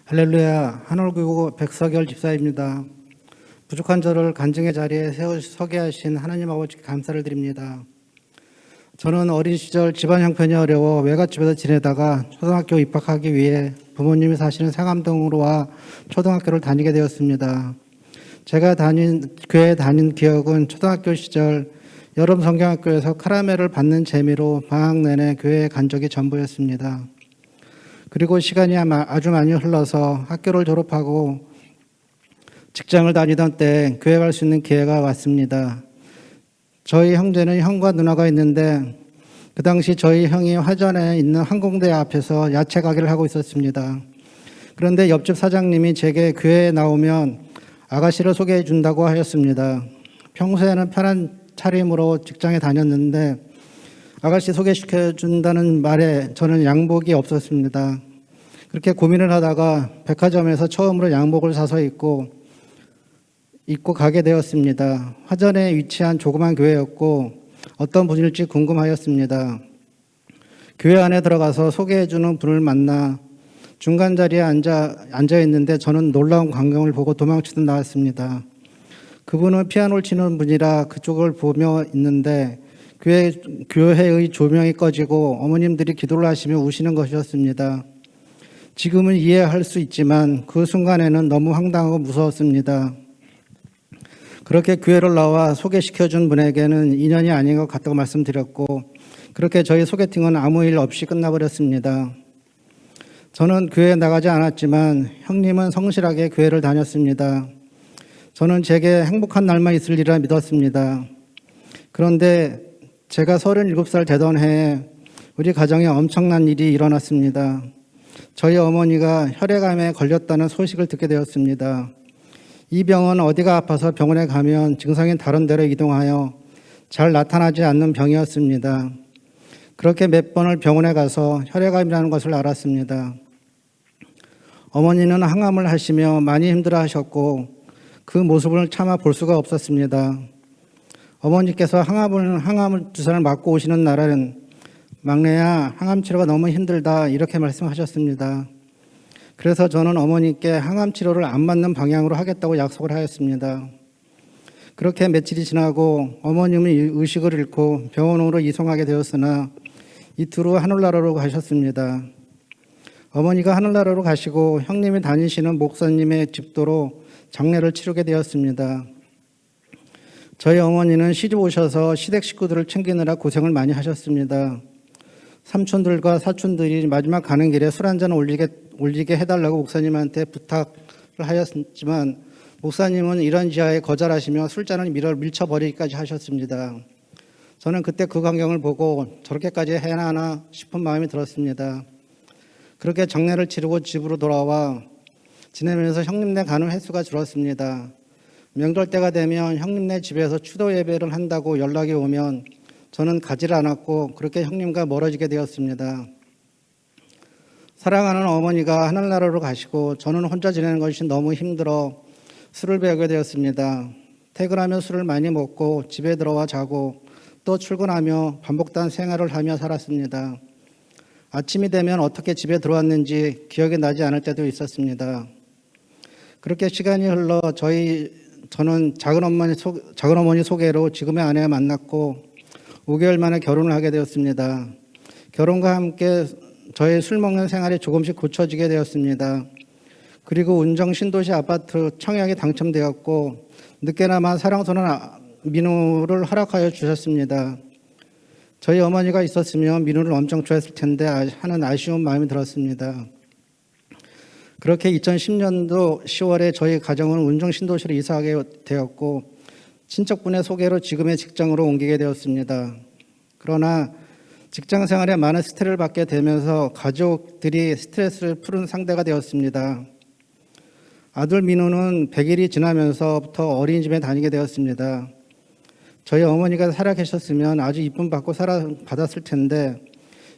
할렐루야, 한올교구 백서결 집사입니다. 부족한 저를 간증의 자리에 서게 하신 하나님 아버지께 감사를 드립니다. 저는 어린 시절 집안 형편이 어려워 외갓집에서 지내다가 초등학교 입학하기 위해 부모님이 사시는 상암동으로 와 초등학교를 다니게 되었습니다. 제가 교회에 다닌 기억은 초등학교 시절 여름 성경학교에서 카라멜을 받는 재미로 방학 내내 교회에 간 적이 전부였습니다. 그리고 시간이 아주 많이 흘러서 학교를 졸업하고 직장을 다니던 때 교회 갈 수 있는 기회가 왔습니다. 저희 형제는 형과 누나가 있는데 그 당시 저희 형이 화전에 있는 항공대 앞에서 야채 가게를 하고 있었습니다. 그런데 옆집 사장님이 제게 교회에 나오면 아가씨를 소개해 준다고 하였습니다. 평소에는 편한 차림으로 직장에 다녔는데 아가씨 소개시켜 준다는 말에 저는 양복이 없었습니다. 그렇게 고민을 하다가 백화점에서 처음으로 양복을 사서 입고 가게 되었습니다. 화전에 위치한 조그만 교회였고 어떤 분일지 궁금하였습니다. 교회 안에 들어가서 소개해주는 분을 만나 중간 자리에 앉아 있는데 저는 놀라운 광경을 보고 도망치듯 나왔습니다. 그분은 피아노를 치는 분이라 그쪽을 보며 있는데 교회의 조명이 꺼지고 어머님들이 기도를 하시며 우시는 것이었습니다. 지금은 이해할 수 있지만 그 순간에는 너무 황당하고 무서웠습니다. 그렇게 교회를 나와 소개시켜준 분에게는 인연이 아닌 것 같다고 말씀드렸고 그렇게 저희 소개팅은 아무 일 없이 끝나버렸습니다. 저는 교회에 나가지 않았지만 형님은 성실하게 교회를 다녔습니다. 저는 제게 행복한 날만 있으리라 믿었습니다. 그런데 제가 37살 되던 해에 우리 가정에 엄청난 일이 일어났습니다. 저희 어머니가 혈액암에 걸렸다는 소식을 듣게 되었습니다. 이 병은 어디가 아파서 병원에 가면 증상이 다른 데로 이동하여 잘 나타나지 않는 병이었습니다. 그렇게 몇 번을 병원에 가서 혈액암이라는 것을 알았습니다. 어머니는 항암을 하시며 많이 힘들어하셨고 그 모습을 차마 볼 수가 없었습니다. 어머니께서 항암 주사를 맞고 오시는 날은 막내야, 항암 치료가 너무 힘들다 이렇게 말씀하셨습니다. 그래서 저는 어머니께 항암 치료를 안 맞는 방향으로 하겠다고 약속을 하였습니다. 그렇게 며칠이 지나고 어머님은 의식을 잃고 병원으로 이송하게 되었으나 이틀 후 하늘나라로 가셨습니다. 어머니가 하늘나라로 가시고 형님이 다니시는 목사님의 집도로 장례를 치르게 되었습니다. 저희 어머니는 시집 오셔서 시댁 식구들을 챙기느라 고생을 많이 하셨습니다. 삼촌들과 사촌들이 마지막 가는 길에 술 한잔 올리게 해달라고 목사님한테 부탁을 하였지만 목사님은 이런 지하에 거절하시며 술잔을 밀쳐버리기까지 하셨습니다. 저는 그때 그 광경을 보고 저렇게까지 해야 하나 싶은 마음이 들었습니다. 그렇게 장례를 치르고 집으로 돌아와 지내면서 형님네 가는 횟수가 줄었습니다. 명절 때가 되면 형님네 집에서 추도 예배를 한다고 연락이 오면 저는 가지를 않았고 그렇게 형님과 멀어지게 되었습니다. 사랑하는 어머니가 하늘나라로 가시고 저는 혼자 지내는 것이 너무 힘들어 술을 배우게 되었습니다. 퇴근하면 술을 많이 먹고 집에 들어와 자고 또 출근하며 반복된 생활을 하며 살았습니다. 아침이 되면 어떻게 집에 들어왔는지 기억이 나지 않을 때도 있었습니다. 그렇게 시간이 흘러 저는 작은어머니 소개로 지금의 아내를 만났고 5개월 만에 결혼을 하게 되었습니다. 결혼과 함께 저의 술 먹는 생활이 조금씩 고쳐지게 되었습니다. 그리고 운정 신도시 아파트 청약에 당첨되었고 늦게나마 사랑스러운 민우를 허락하여 주셨습니다. 저희 어머니가 있었으면 민우를 엄청 좋아했을 텐데 하는 아쉬운 마음이 들었습니다. 그렇게 2010년도 10월에 저희 가정은 운정 신도시로 이사하게 되었고 친척분의 소개로 지금의 직장으로 옮기게 되었습니다. 그러나 직장 생활에 많은 스트레스를 받게 되면서 가족들이 스트레스를 푸는 상대가 되었습니다. 아들 민우는 100일이 지나면서부터 어린이집에 다니게 되었습니다. 저희 어머니가 살아계셨으면 아주 이쁨 받고 받았을 텐데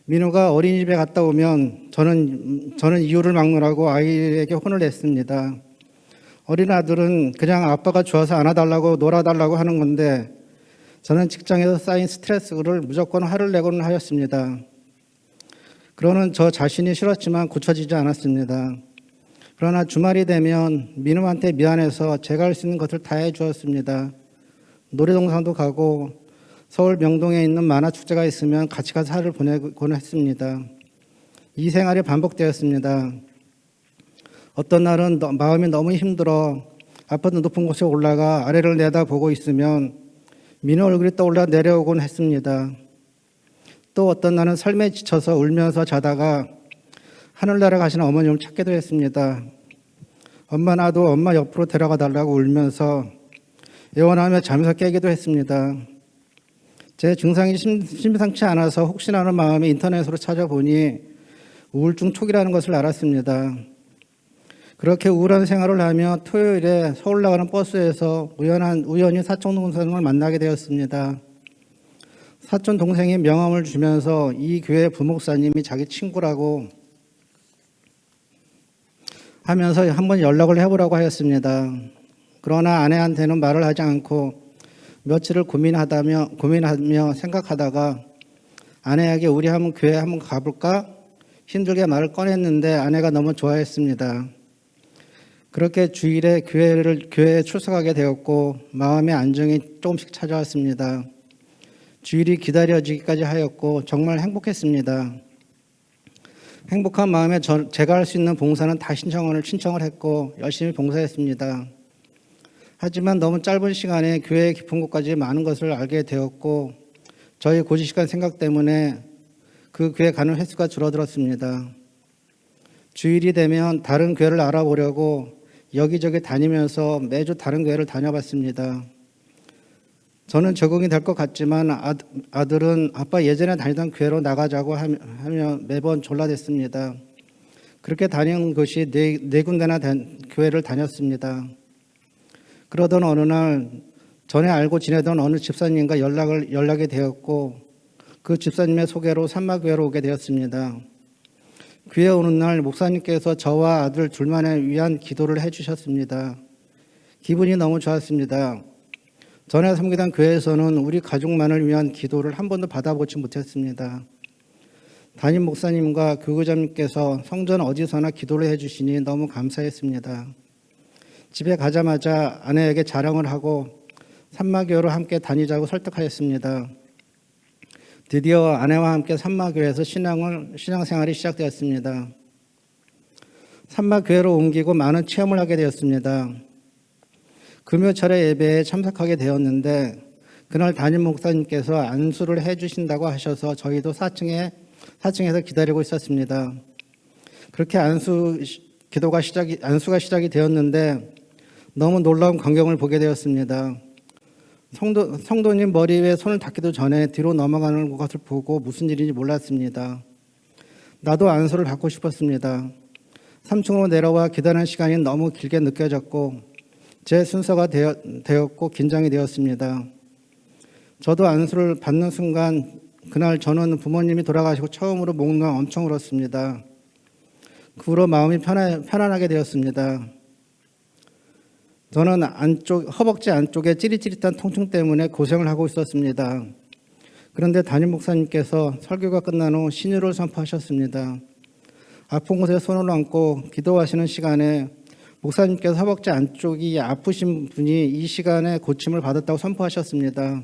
민우가 어린이집에 갔다 오면 저는 이유를 막느라고 아이에게 혼을 냈습니다. 어린 아들은 그냥 아빠가 좋아서 안아달라고 놀아달라고 하는 건데 저는 직장에서 쌓인 스트레스를 무조건 화를 내고는 하였습니다. 그러는 저 자신이 싫었지만 고쳐지지 않았습니다. 그러나 주말이 되면 민우한테 미안해서 제가 할 수 있는 것을 다 해주었습니다. 놀이동산도 가고 서울 명동에 있는 만화축제가 있으면 같이 가서 하루를 보내곤 했습니다. 이 생활이 반복되었습니다. 어떤 날은 마음이 너무 힘들어 아파트 높은 곳에 올라가 아래를 내다보고 있으면 민우 얼굴이 떠올라 내려오곤 했습니다. 또 어떤 날은 삶에 지쳐서 울면서 자다가 하늘나라 가시는 어머님을 찾기도 했습니다. 엄마 나도 엄마 옆으로 데려가 달라고 울면서 애원하며 잠에서 깨기도 했습니다. 제 증상이 심상치 않아서 혹시나 하는 마음에 인터넷으로 찾아보니 우울증 초기라는 것을 알았습니다. 그렇게 우울한 생활을 하며 토요일에 서울 나가는 버스에서 우연히 사촌 동생을 만나게 되었습니다. 사촌 동생이 명함을 주면서 이 교회 부목사님이 자기 친구라고 하면서 한번 연락을 해보라고 하였습니다. 그러나 아내한테는 말을 하지 않고 며칠을 고민하며 생각하다가 아내에게 우리 한번 교회 한번 가볼까? 힘들게 말을 꺼냈는데 아내가 너무 좋아했습니다. 그렇게 주일에 교회에 출석하게 되었고 마음의 안정이 조금씩 찾아왔습니다. 주일이 기다려지기까지 하였고 정말 행복했습니다. 행복한 마음에 제가 할 수 있는 봉사는 다 신청을 했고 열심히 봉사했습니다. 하지만 너무 짧은 시간에 교회의 깊은 곳까지 많은 것을 알게 되었고 저희 고지식한 생각 때문에 그 교회 가는 횟수가 줄어들었습니다. 주일이 되면 다른 교회를 알아보려고 여기저기 다니면서 매주 다른 교회를 다녀봤습니다. 저는 적응이 될 것 같지만 아들은 아빠 예전에 다니던 교회로 나가자고 하며 매번 졸라댔습니다. 그렇게 다닌 것이 네 군데나 교회를 다녔습니다. 그러던 어느 날 전에 알고 지내던 어느 집사님과 연락이 되었고 그 집사님의 소개로 산마교회로 오게 되었습니다. 교회에 오는 날 목사님께서 저와 아들 둘만을 위한 기도를 해주셨습니다. 기분이 너무 좋았습니다. 전에 섬기던 교회에서는 우리 가족만을 위한 기도를 한 번도 받아보지 못했습니다. 담임 목사님과 교구장님께서 성전 어디서나 기도를 해주시니 너무 감사했습니다. 집에 가자마자 아내에게 자랑을 하고 산마교회로 함께 다니자고 설득하였습니다. 드디어 아내와 함께 산마교회에서 신앙생활이 시작되었습니다. 산마교회로 옮기고 많은 체험을 하게 되었습니다. 금요철에 예배에 참석하게 되었는데 그날 담임 목사님께서 안수를 해주신다고 하셔서 저희도 4층에서 기다리고 있었습니다. 그렇게 안수가 시작이 되었는데 너무 놀라운 광경을 보게 되었습니다. 성도님 머리 위에 손을 닿기도 전에 뒤로 넘어가는 것을 보고 무슨 일인지 몰랐습니다. 나도 안수를 받고 싶었습니다. 3층으로 내려와 기다리는 시간이 너무 길게 느껴졌고 제 순서가 되었고 긴장이 되었습니다. 저도 안수를 받는 순간 그날 저는 부모님이 돌아가시고 처음으로 목놓아 엄청 울었습니다. 그 후로 마음이 편안하게 되었습니다. 저는 허벅지 안쪽에 찌릿찌릿한 통증 때문에 고생을 하고 있었습니다. 그런데 담임 목사님께서 설교가 끝난 후 신유를 선포하셨습니다. 아픈 곳에 손을 얹고 기도하시는 시간에 목사님께서 허벅지 안쪽이 아프신 분이 이 시간에 고침을 받았다고 선포하셨습니다.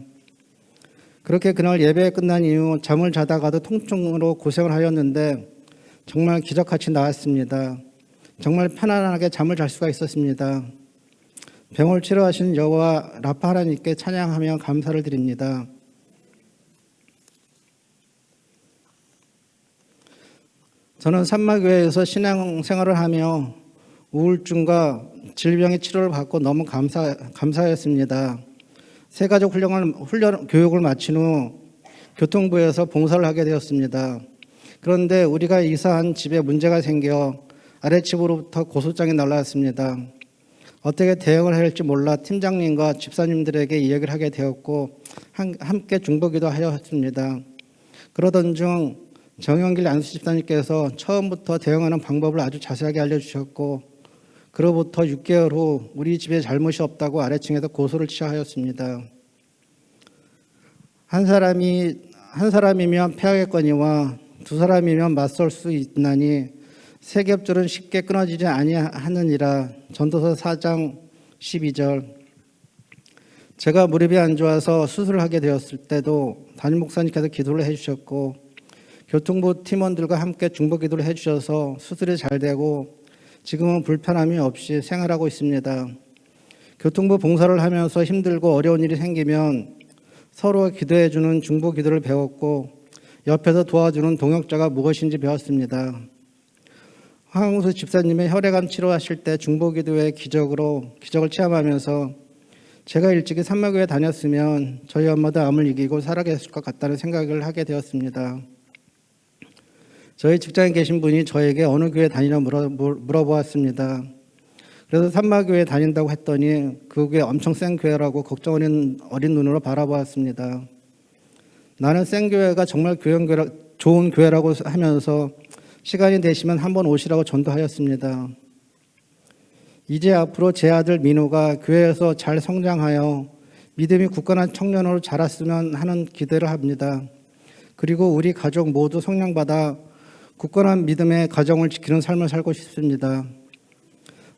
그렇게 그날 예배 끝난 이후 잠을 자다가도 통증으로 고생을 하였는데 정말 기적같이 나았습니다. 정말 편안하게 잠을 잘 수가 있었습니다. 병을 치료하신 여호와 라파 하나님께 찬양하며 감사를 드립니다. 저는 산마교회에서 신앙생활을 하며 우울증과 질병의 치료를 받고 너무 감사했습니다. 새가족 교육을 마친 후 교통부에서 봉사를 하게 되었습니다. 그런데 우리가 이사한 집에 문제가 생겨 아랫집으로부터 고소장이 날라왔습니다. 어떻게 대응을 해야 할지 몰라 팀장님과 집사님들에게 이야기를 하게 되었고 함께 중보기도 하였습니다. 그러던 중 정영길 안수 집사님께서 처음부터 대응하는 방법을 아주 자세하게 알려주셨고 그로부터 6개월 후 우리 집에 잘못이 없다고 아래층에서 고소를 취하였습니다. 한 사람이면 패하겠거니와 두 사람이면 맞설 수 있나니 세겹절은 쉽게 끊어지지 아니하느니라. 전도서 4장 12절. 제가 무릎이 안 좋아서 수술을 하게 되었을 때도 담임 목사님께서 기도를 해주셨고 교통부 팀원들과 함께 중보 기도를 해주셔서 수술이 잘 되고 지금은 불편함이 없이 생활하고 있습니다. 교통부 봉사를 하면서 힘들고 어려운 일이 생기면 서로 기도해주는 중보 기도를 배웠고 옆에서 도와주는 동역자가 무엇인지 배웠습니다. 황홍수 집사님의 혈액암 치료하실 때 중보 기도의 기적을 체험하면서 제가 일찍이 산마교회 다녔으면 저희 엄마도 암을 이기고 살아계실 것 같다는 생각을 하게 되었습니다. 저희 직장에 계신 분이 저에게 어느 교회 다니냐 물어보았습니다. 그래서 산마교회 다닌다고 했더니 그 교회 엄청 센 교회라고 걱정 어린 눈으로 바라보았습니다. 나는 센 교회가 정말 좋은 교회라고 하면서 시간이 되시면 한번 오시라고 전도하였습니다. 이제 앞으로 제 아들 민호가 교회에서 잘 성장하여 믿음이 굳건한 청년으로 자랐으면 하는 기대를 합니다. 그리고 우리 가족 모두 성령받아 굳건한 믿음의 가정을 지키는 삶을 살고 싶습니다.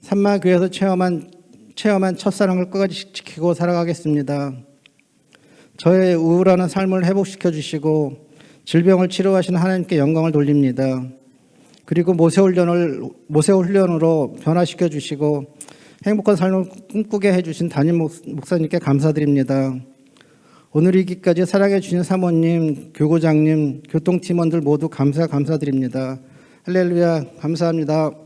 산마교회에서 체험한 첫사랑을 끝까지 지키고 살아가겠습니다. 저의 우울한 삶을 회복시켜 주시고 질병을 치료하시는 하나님께 영광을 돌립니다. 그리고 모세훈련으로 변화시켜 주시고 행복한 삶을 꿈꾸게 해주신 담임 목사님께 감사드립니다. 오늘이기까지 사랑해 주신 사모님, 교구장님, 교통팀원들 모두 감사드립니다. 할렐루야, 감사합니다.